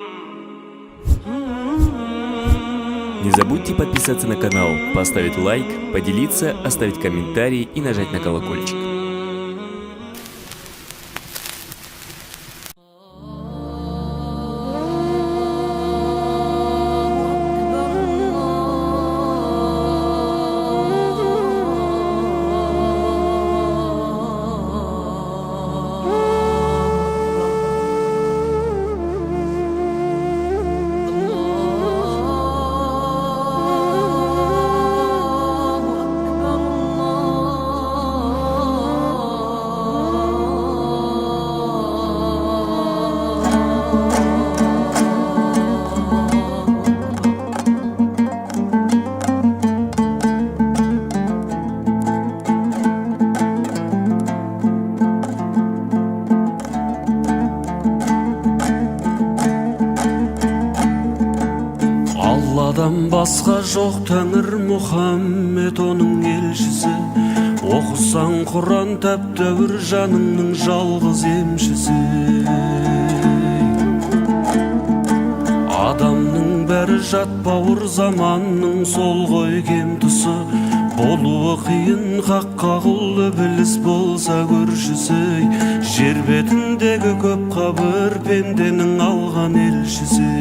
Не забудьте подписаться на канал, поставить лайк, поделиться, оставить комментарий и нажать на колокольчик. Алладан басқа жоқ тәңір Мұхаммед оның елшісі. Оқысаң Құран тәп-тәуір жаныңның жалғыз емшісі. Адамның бәрі жат бауыр заманның сол ғой кем тұсы. Болуы қиын хаққа құл ібіліс болса көршісі. Жер бетіндегі көп қабір пенденің алған елшісі.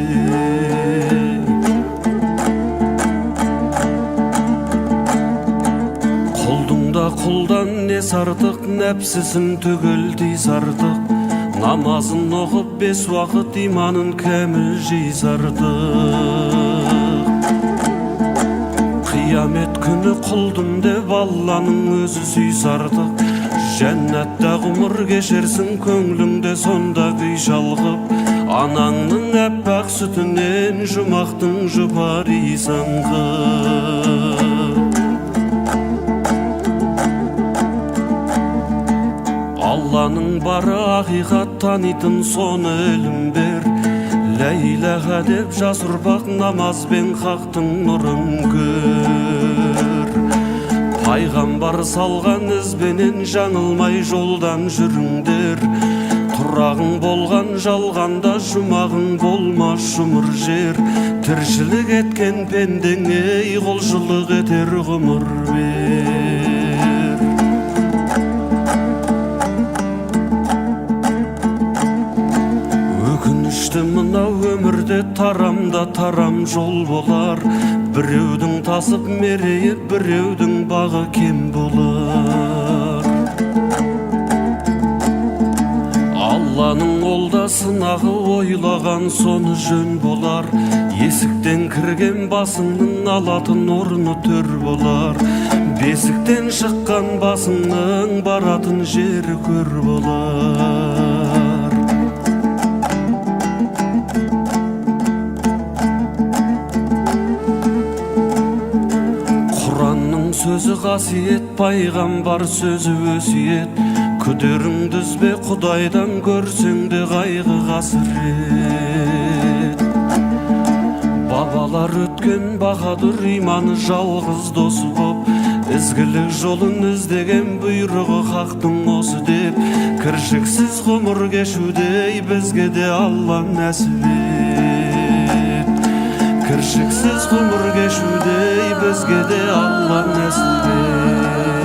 Құлдан не сартық, нәпсісін түгілдей сартық. Намазын оқып 5 уақыт иманын кәміл жей сартық. Қиямет күні құлдым деп Алланың өзі сүй сартық. Жәннатта ғұмыр кешерсің, көңліңде сонда күй шалғып. Анаңның әппақ сүтінен жұмақтың жұпар иісін қып. Алланың бары ақиқат танитын соны ілім бер. Лә иләһә деп жас ұрпақ намазбен хақтың нұрын көр. Пайғамбар салған ізбенен жаңылмай жолдан жүріңдер. Тұрағың болған жалғанда жұмағың болмас жұмыр жер. Тіршілік еткен пендеңе құлшылық етер ғұмыр бер. Мынау өмірде тарамда тарам жол болар. Біреудің тасып мерейі, біреудің бағы кем болар. Алланың олда сынағы, ойлаған соны жөн болар. Есіктен кірген басыңның алатын орны төр болар. Бесіктен шыққан басыңның баратын жері көр болар. Сөзі қасиет, пайғамбар сөзі өсиет. Күдеріңді үзбе, Құдайдан көрсең де қайғы қасірет. Бабалар өткен баһадүр, иманы жалғыз досы боп. Ізгілік жолын іздеген, бұйрығы хақтың осы деп. Кіршіксіз ғұмыр кешудей бізге де Алла нәсіп ет. Кіршіксіз ғұмыр кешудей бізге де Алла нәсіп ет.